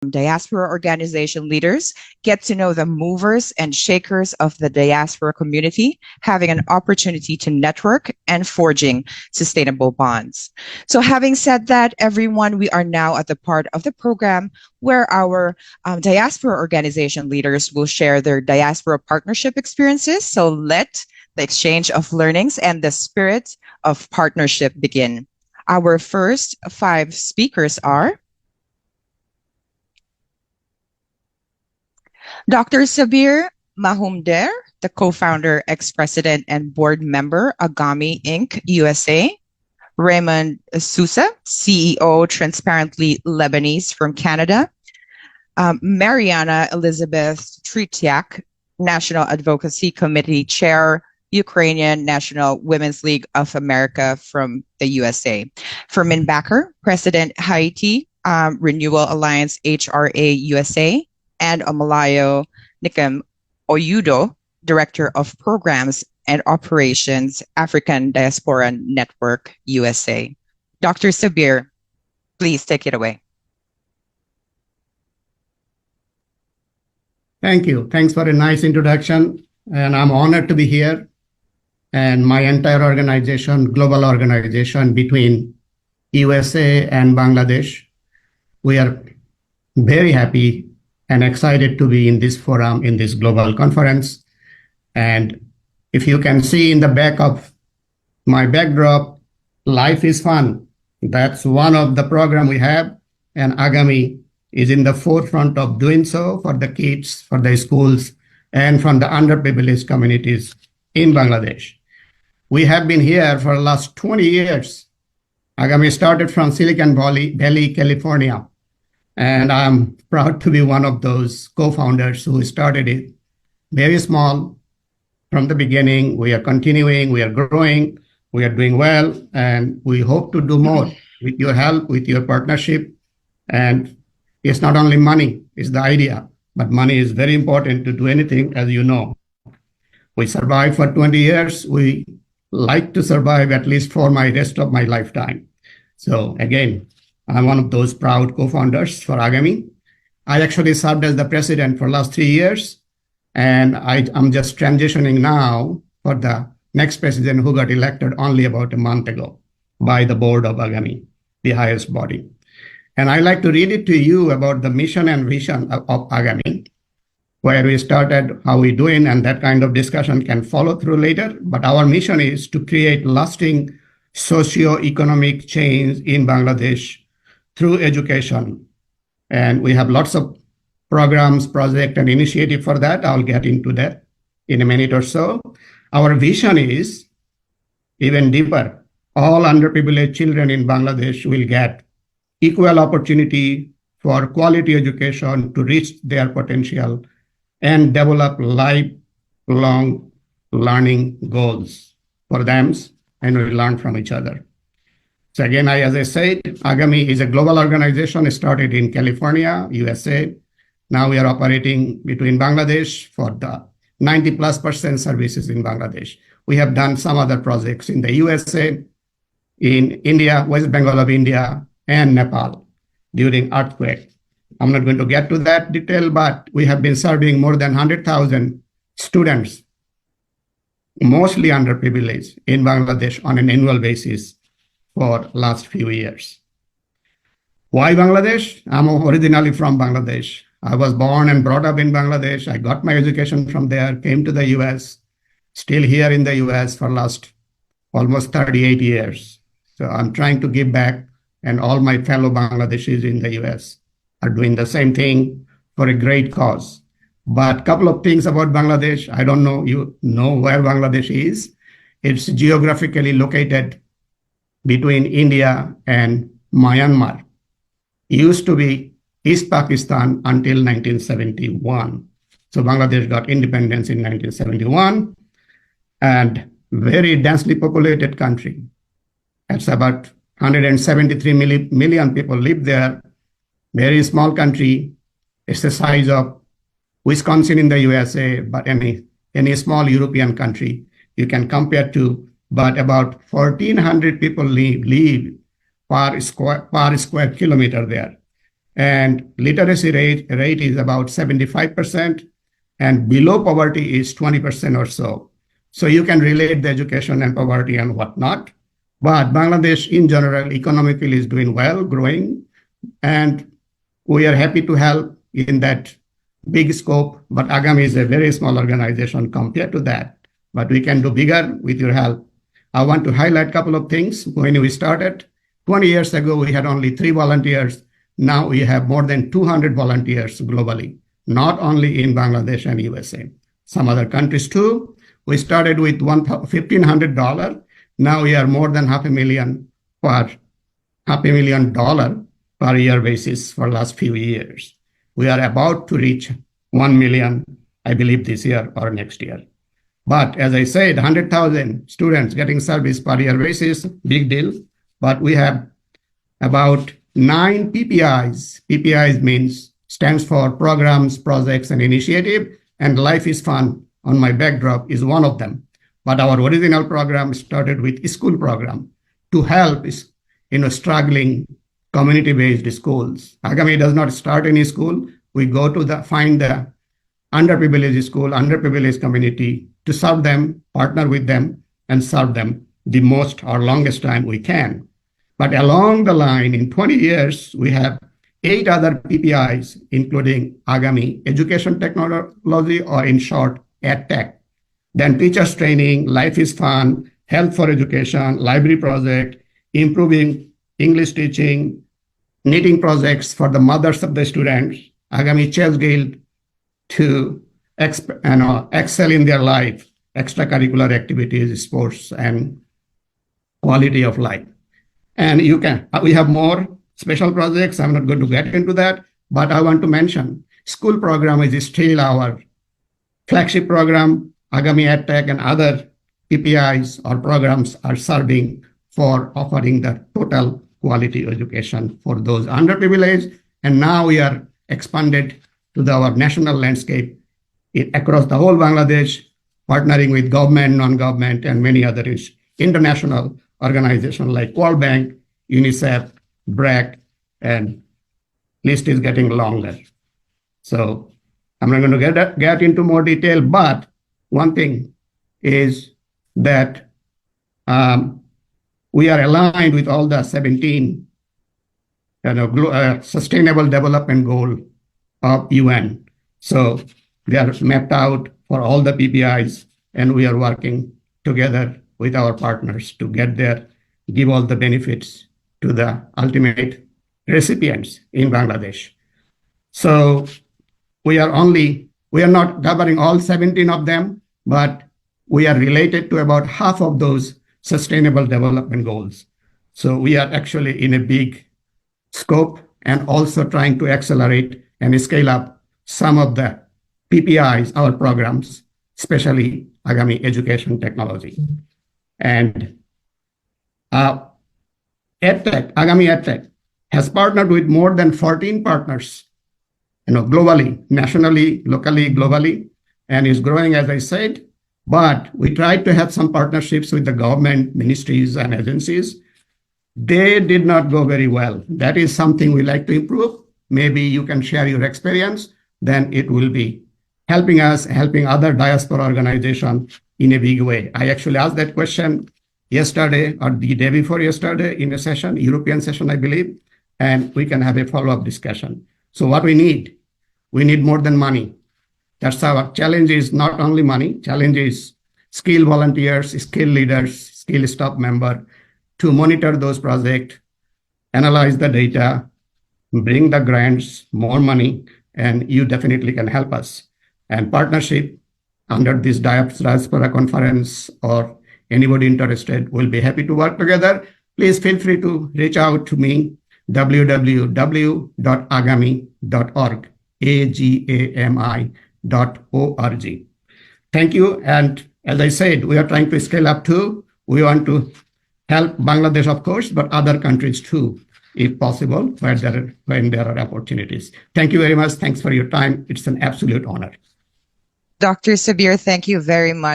diaspora organization leaders get to know the movers and shakers of the diaspora community, having an opportunity to network and forging sustainable bonds. So having said that, everyone, we are now at the part of the program where our diaspora organization leaders will share their diaspora partnership experiences. So let the exchange of learnings and the spirit of partnership begin. Our first 5 speakers are Dr. Sabir Mahumder, the co-founder, ex-president, and board member, Agami Inc. USA. Raymond Sousa, CEO, Transparently Lebanese from Canada. Mariana Elizabeth Tretiak, National Advocacy Committee Chair, Ukrainian National Women's League of America from the USA. Fermin Bakker, President, Haiti Renewal Alliance HRA USA, and Omalayo Nikem Oyudo, Director of Programs and Operations, African Diaspora Network USA. Dr. Sabir, please take it away. Thank you. Thanks for a nice introduction. And I'm honored to be here. And my entire organization, global organization between USA and Bangladesh, we are very happy and excited to be in this forum, in this global conference. And if you can see in the back of my backdrop, life is fun. That's one of the program we have. And Agami is in the forefront of doing so for the kids, for the schools, and from the underprivileged communities in Bangladesh. We have been here for the last 20 years. Agami started from Silicon Valley, California. And I'm proud to be one of those co-founders who started it very small from the beginning. We are continuing, we are growing, we are doing well, and we hope to do more with your help, with your partnership. And it's not only money, it's the idea, but money is very important to do anything, as you know. We survived for 20 years. We like to survive at least for my rest of my lifetime. So again, I'm one of those proud co-founders for Agami. I actually served as the president for the last 3 years, and I'm just transitioning now for the next president who got elected only about a month ago by the board of Agami, the highest body. And I like to read it to you about the mission and vision of Agami, where we started, how we're doing, and that kind of discussion can follow through later. But our mission is to create lasting socio-economic change in Bangladesh through education. And we have lots of programs, project, and initiative for that. I'll get into that in a minute or so. Our vision is even deeper. All underprivileged children in Bangladesh will get equal opportunity for quality education to reach their potential and develop lifelong learning goals for them, and we learn from each other. So again, as I said, Agami is a global organization started in California, USA. Now we are operating between Bangladesh for the 90+% services in Bangladesh. We have done some other projects in the USA, in India, West Bengal of India, and Nepal during earthquake. I'm not going to get to that detail, but we have been serving more than 100,000 students, mostly underprivileged, in Bangladesh on an annual basis for last few years. Why Bangladesh? I'm originally from Bangladesh. I was born and brought up in Bangladesh. I got my education from there, came to the US, still here in the US for last almost 38 years. So I'm trying to give back, and all my fellow Bangladeshis in the US are doing the same thing for a great cause. But a couple of things about Bangladesh. I don't know, you know where Bangladesh is. It's geographically located between India and Myanmar. It used to be East Pakistan until 1971. So Bangladesh got independence in 1971, and very densely populated country. It's about 173 million people live there. Very small country. It's the size of Wisconsin in the USA, but any small European country you can compare to. But about 1,400 people live per square kilometer there. and literacy rate is about 75%, and below poverty is 20% or so. So you can relate the education and poverty and whatnot. But Bangladesh in general, economically is doing well, growing, and we are happy to help in that big scope. But Agami is a very small organization compared to that. But we can do bigger with your help. I want to highlight a couple of things. When we started, 20 years ago, we had only 3 volunteers. Now we have more than 200 volunteers globally, not only in Bangladesh and USA, some other countries too. We started with $1,500. Now we are more than $500,000 per year basis for the last few years. We are about to reach 1 million, I believe, this year or next year. But as I said, 100,000 students getting service per year basis, big deal. But we have about 9 PPIs. PPIs stands for programs, projects, and initiative, and Life is Fun on my backdrop is one of them. But our original program started with a school program to help struggling community-based schools. Agami does not start any school. We go to find the underprivileged school, underprivileged community to serve them, partner with them, and serve them the most or longest time we can. But along the line, in 20 years, we have 8 other PPIs, including Agami Education Technology, or in short, EdTech. Then teachers training, Life is Fun, Health for Education, Library Project, improving English teaching, knitting projects for the mothers of the students, Agami Chess Guild to excel in their life, extracurricular activities, sports, and quality of life. And we have more special projects. I'm not going to get into that, but I want to mention school program is still our flagship program. Agami EdTech and other PPIs or programs are serving for offering the total quality education for those underprivileged. And now we are expanded to our national landscape across the whole Bangladesh, partnering with government, non-government, and many other international organizations like World Bank, UNICEF, BRAC, and list is getting longer. So I'm not going to get into more detail, but one thing is that we are aligned with all the 17 Sustainable Development Goal of UN. So they are mapped out for all the PPIs, and we are working together with our partners to get there, give all the benefits to the ultimate recipients in Bangladesh. So we are not covering all 17 of them, but we are related to about half of those Sustainable Development Goals. So we are actually in a big scope and also trying to accelerate and scale up some of the PPIs, our programs, especially Agami Education Technology. And EdTech, Agami EdTech has partnered with more than 14 partners, globally, nationally, locally, globally, and is growing, as I said. But we tried to have some partnerships with the government, ministries, and agencies. They did not go very well. That is something we like to improve. Maybe you can share your experience, then it will be helping us, helping other diaspora organizations in a big way. I actually asked that question yesterday or the day before yesterday in a session, European session, I believe, and we can have a follow-up discussion. So what we need more than money. That's our challenge is not only money, challenge is skill volunteers, skill leaders, skill staff member to monitor those projects, analyze the data, bring the grants, more money, and you definitely can help us. And partnership under this diaspora conference or anybody interested will be happy to work together. Please feel free to reach out to me, www.agami.org, agami.org. Thank you. And as I said, we are trying to scale up too. We want to help Bangladesh, of course, but other countries too, if possible, when there are opportunities. Thank you very much. Thanks for your time. It's an absolute honor. Dr. Sabir, thank you very much.